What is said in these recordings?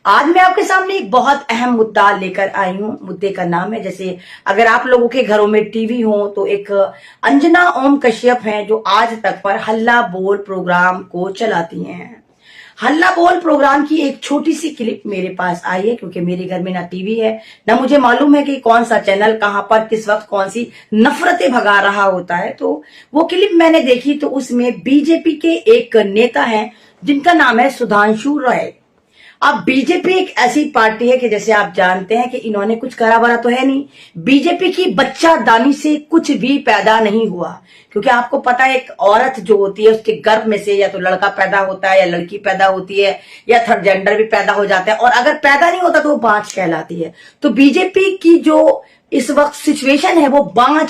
आज मैं आपके सामने एक बहुत अहम मुद्दा लेकर आई हूँ। मुद्दे का नाम है, जैसे अगर आप लोगों के घरों में टीवी हो तो एक अंजना ओम कश्यप हैं जो आज तक पर हल्ला बोल प्रोग्राम को चलाती हैं। हल्ला बोल प्रोग्राम की एक छोटी सी क्लिप मेरे पास आई है, क्योंकि मेरे घर में ना टीवी है ना मुझे मालूम है कि कौन सा चैनल कहां पर किस वक्त कौन सी नफरतें भगा रहा होता है। तो वो क्लिप मैंने देखी तो उसमें बीजेपी के एक नेता हैं जिनका नाम है सुधांशु राय। अब बीजेपी एक ऐसी पार्टी है कि जैसे आप जानते हैं कि इन्होंने कुछ करा बरा तो है नहीं। बीजेपी की बच्चा दानी से कुछ भी पैदा नहीं हुआ, क्योंकि आपको पता है एक औरत जो होती है उसके गर्भ में से या तो लड़का पैदा होता है या लड़की पैदा होती है या थर्ड जेंडर भी पैदा हो जाता है, और अगर पैदा नहीं होता तो वो बांझ कहलाती है। तो बीजेपी की जो इस वक्त सिचुएशन है वो बांझ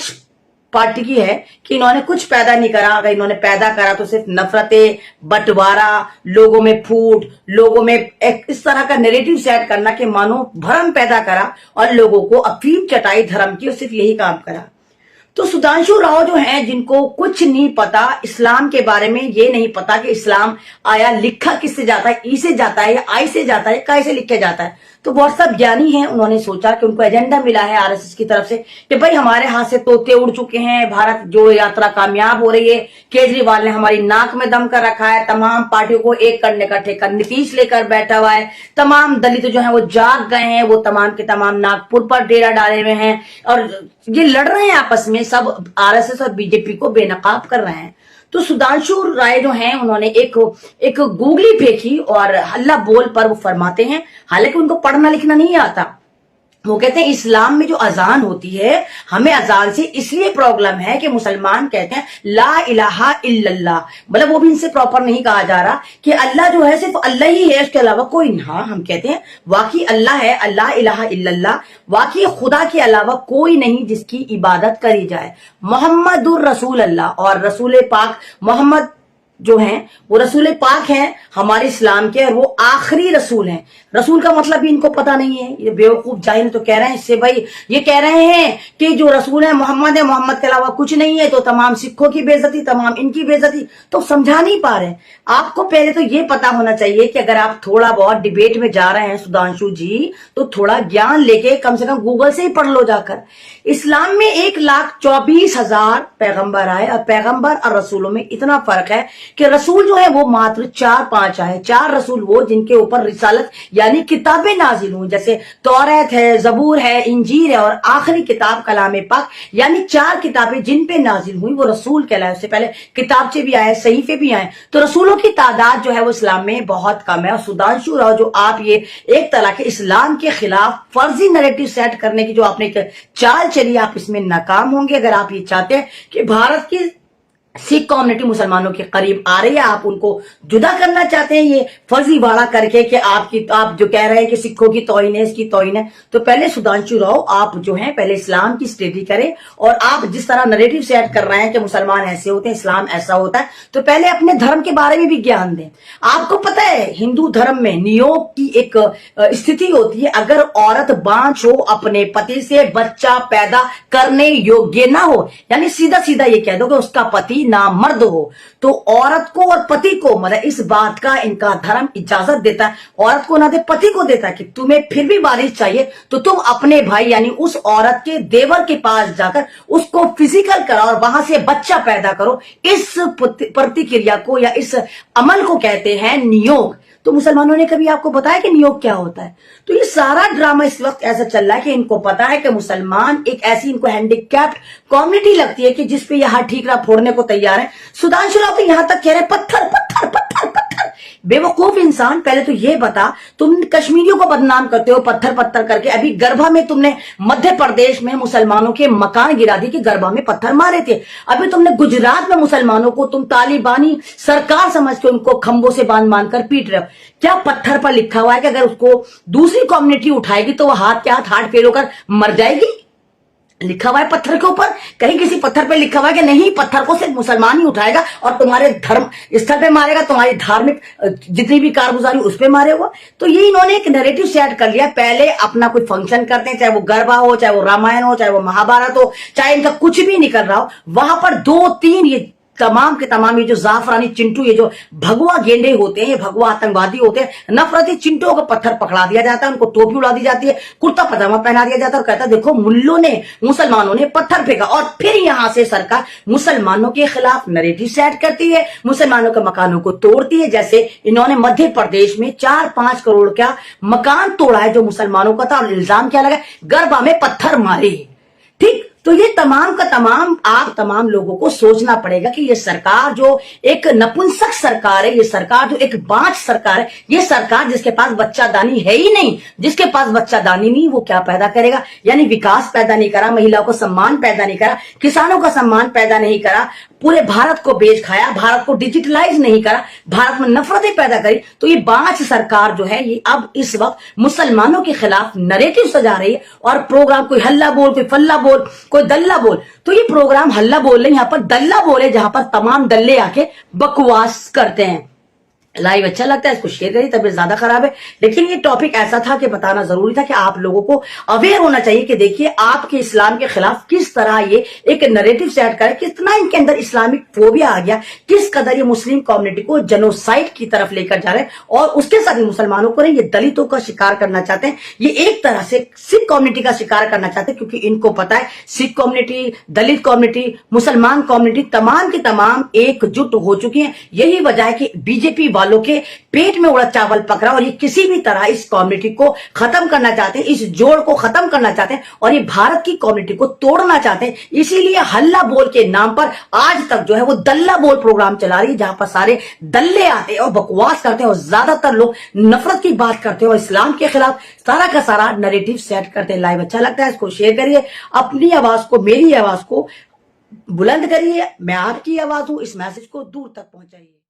पार्टी की है कि इन्होंने कुछ पैदा नहीं करा। अगर इन्होंने पैदा करा तो सिर्फ नफरतें, बंटवारा, लोगों में फूट, लोगों में एक इस तरह का नैरेटिव सेट करना कि मानो भ्रम पैदा करा और लोगों को अफीम चटाई धर्म की, और सिर्फ यही काम करा। तो सुधांशु राव जो हैं जिनको कुछ नहीं पता इस्लाम के बारे में, ये नहीं पता कि इस्लाम आया लिखा किससे जाता है, ई से जाता है या आई से जाता है, काय से लिखा जाता है। तो बहुत सब ज्ञानी हैं, उन्होंने सोचा कि उनको एजेंडा मिला है आरएसएस की तरफ से कि भाई हमारे हाथ से तोते उड़ चुके हैं, भारत जो यात्रा कामयाब हो रही है, केजरीवाल ने हमारी नाक में दम कर रखा है, तमाम पार्टियों को एक करने का ठेका नीतीश लेकर बैठा हुआ है, तमाम दलित जो है वो जाग गए हैं, वो तमाम के तमाम नागपुर पर डेरा डाले हुए हैं और ये लड़ रहे हैं आपस में, सब आरएसएस और बीजेपी को बेनकाब कर रहे हैं। तो सुधांशु राय जो हैं उन्होंने एक गूगली फेंकी और हल्ला बोल पर वो फरमाते हैं, हालांकि उनको पढ़ना लिखना नहीं आता। वो कहते हैं इस्लाम में जो अजान होती है, हमें अजान से इसलिए प्रॉब्लम है कि मुसलमान कहते हैं ला इलाहा इल्लल्लाह, मतलब वो भी इनसे प्रॉपर नहीं कहा जा रहा कि अल्लाह जो है सिर्फ अल्लाह ही है, उसके अलावा कोई नहीं। हाँ, हम कहते हैं वाकई अल्लाह है, अल्लाह इलाहा इल्लल्लाह, वाकई खुदा के अलावा कोई नहीं जिसकी इबादत करी जाए। मोहम्मदुर रसूल अल्लाह, और रसूल पाक मोहम्मद जो हैं वो रसूल पाक हैं हमारे इस्लाम के, और वो आखिरी रसूल हैं। रसूल का मतलब भी इनको पता नहीं है, ये बेवकूफ जाहिल तो कह रहे हैं इससे भाई, ये कह रहे हैं कि जो रसूल है मोहम्मद के अलावा कुछ नहीं है, तो तमाम सिखों की बेइज्जती, तमाम इनकी बेइज्जती, तो समझा नहीं पा रहे। आपको पहले तो ये पता होना चाहिए कि अगर आप थोड़ा बहुत डिबेट में जा रहे हैं सुधांशु जी, तो थोड़ा ज्ञान लेके कम से कम गूगल से ही पढ़ लो जाकर। इस्लाम में 1,24,000 पैगंबर आए, और पैगंबर और रसूलों में इतना फर्क है कि रसूल जो है वो मात्र 4-5 आए। 4 रसूल वो जिनके ऊपर रिसालत यानी किताबें नाजिल हुई, जैसे तौरात है, जबूर है, इंजील है, और आखिरी किताब कलाम पाक, यानी 4 किताबें जिन पे नाजिल हुई वो रसूल कहलाए। उससे पहले किताबचे भी आए, सहीफे भी आए। तो रसूलों की तादाद जो है वो इस्लाम में बहुत कम है। और सुधांशु राव जो आप ये एक तरह के इस्लाम के खिलाफ फर्जी नैरेटिव सेट करने की जो आपने चाल चली, आप इसमें नाकाम होंगे। अगर आप ये चाहते हैं कि भारत की सिख कम्युनिटी मुसलमानों के करीब आ रही है, आप उनको जुदा करना चाहते हैं ये फर्जी वाड़ा करके कि आप जो कह रहे हैं कि सिखों की तौहीन है, इसकी तौहीन है, तो पहले सुधांशु राव आप जो हैं पहले इस्लाम की स्टडी करें। और आप जिस तरह नैरेटिव सेट कर रहे हैं कि मुसलमान ऐसे होते हैं, इस्लाम ऐसा होता है, तो पहले अपने धर्म के बारे में भी ज्ञान दें। आपको पता है हिंदू धर्म में नियोग की एक स्थिति होती है, अगर औरत बांझ हो, अपने पति से बच्चा पैदा करने योग्य ना हो, यानी सीधा सीधा ये कह दो कि उसका पति ना मर्द हो, तो औरत को और पति को, मतलब इस बात का इनका धर्म इजाजत देता है, औरत को ना दे पति को देता है कि तुम्हें फिर भी वारिस चाहिए तो तुम अपने भाई यानी उस औरत के देवर के पास जाकर उसको फिजिकल कराओ और वहां से बच्चा पैदा करो। इस प्रतिक्रिया को या इस अमल को कहते हैं नियोग। तो मुसलमानों ने कभी आपको बताया कि नियोग क्या होता है? तो ये सारा ड्रामा इस वक्त ऐसा चल रहा है कि इनको पता है कि मुसलमान एक ऐसी इनको हैंडीकैप्ड कम्युनिटी लगती है कि जिसपे यह ठीकरा फोड़ने को तैयार है। सुधांशु राव तो यहां तक कह रहे हैं पत्थर पत्थर पत्थर पत्थर। बेवकूफ इंसान, पहले तो ये बता, तुम कश्मीरियों को बदनाम करते हो पत्थर पत्थर करके। अभी गरबा में तुमने मध्य प्रदेश में मुसलमानों के मकान गिरा दी कि गरबा में पत्थर मारे थे। अभी तुमने गुजरात में मुसलमानों को तुम तालिबानी सरकार समझ के उनको खंभों से बांध कर पीट रहे हो। क्या पत्थर पर लिखा हुआ है कि अगर उसको दूसरी कम्युनिटी उठाएगी तो वो हाथ के हाथ फेल होकर मर जाएगी? लिखा हुआ है पत्थर के ऊपर? कहीं किसी पत्थर पे लिखा हुआ है कि नहीं, पत्थर को सिर्फ मुसलमान ही उठाएगा और तुम्हारे धर्म स्थल पे मारेगा, तुम्हारी धार्मिक जितनी भी कारगुजारी उस पे मारेगा? तो ये इन्होंने एक नैरेटिव सेट कर लिया। पहले अपना कोई फंक्शन करते हैं, चाहे वो गरबा हो, चाहे वो रामायण हो, चाहे वो महाभारत हो, चाहे इनका कुछ भी निकल रहा हो, वहां पर 2-3 ये तमाम के तमाम ये जो जाफरानी चिंटू, ये जो भगवा गेंडे होते हैं, ये भगवा आतंकवादी होते हैं, नफरती चिंटुओं को पत्थर पकड़ा दिया जाता है, उनको टोपी उड़ा दी जाती है, कुर्ता पजामा पहना दिया जाता है और कहता है देखो मुल्लों ने, मुसलमानों ने पत्थर फेंका। और फिर यहां से सरकार मुसलमानों के खिलाफ नैरेटिव सेट करती है, मुसलमानों के मकानों को तोड़ती है। जैसे इन्होंने मध्य प्रदेश में 4-5 करोड़ का मकान तोड़ा है जो मुसलमानों का था, और इल्जाम क्या लगा, गरबा में पत्थर मारे। ठीक, तो ये तमाम का तमाम आप तमाम लोगों को सोचना पड़ेगा कि ये सरकार जो एक नपुंसक सरकार है, ये सरकार जो एक बांझ सरकार है, ये सरकार जिसके पास बच्चादानी है ही नहीं, जिसके पास बच्चादानी नहीं, वो क्या पैदा करेगा? यानी विकास पैदा नहीं करा, महिलाओं को सम्मान पैदा नहीं करा, किसानों का सम्मान पैदा नहीं करा, पूरे भारत को बेच खाया, भारत को डिजिटलाइज नहीं करा, भारत में नफरतें पैदा करी। तो ये बांझ सरकार जो है, ये अब इस वक्त मुसलमानों के खिलाफ नैरेटिव सजा रही है और प्रोग्राम कोई हल्ला बोल, कोई फल्ला बोल, कोई दल्ला बोल। तो ये प्रोग्राम हल्ला बोल नहीं, यहां पर दल्ला बोले, जहां पर तमाम दल्ले आके बकवास करते हैं। लाइव अच्छा लगता है, इसको शेयर करिए। तबीयत ज्यादा खराब है, लेकिन ये टॉपिक ऐसा था कि बताना जरूरी था कि आप लोगों को अवेयर होना चाहिए कि देखिए आपके इस्लाम के खिलाफ किस तरह ये एक नैरेटिव सेट करे, कितना इनके अंदर इस्लामिक फोबिया आ गया, किस कदर ये मुस्लिम कम्युनिटी को जेनोसाइड की तरफ लेकर जा रहे हैं, और उसके साथ ही मुसलमानों को नहीं, ये दलितों का शिकार करना चाहते हैं, ये एक तरह से सिख कम्युनिटी का शिकार करना चाहते हैं, क्योंकि इनको पता है सिख कम्युनिटी, दलित कम्युनिटी, मुसलमान कम्युनिटी तमाम की तमाम एकजुट हो चुकी है। यही वजह है कि बीजेपी वालों के पेट में उड़द चावल पकड़ा, और ये किसी भी तरह इस कम्युनिटी को खत्म करना चाहते हैं, इस जोड़ को खत्म करना चाहते हैं, और ये भारत की कम्युनिटी को तोड़ना चाहते हैं। इसीलिए हल्ला बोल के नाम पर आज तक जो है वो दल्ला बोल प्रोग्राम चला रही है, जहां पर सारे दल्ले आते हैं और बकवास करते हैं, और ज्यादातर लोग नफरत की बात करते हैं और इस्लाम के खिलाफ सारा का सारा नैरेटिव सेट करते हैं। लाइव अच्छा लगता है, इसको शेयर करिए, अपनी आवाज को, मेरी आवाज को बुलंद करिए। मैं आपकी आवाज हूं, इस मैसेज को दूर तक पहुंचाइए।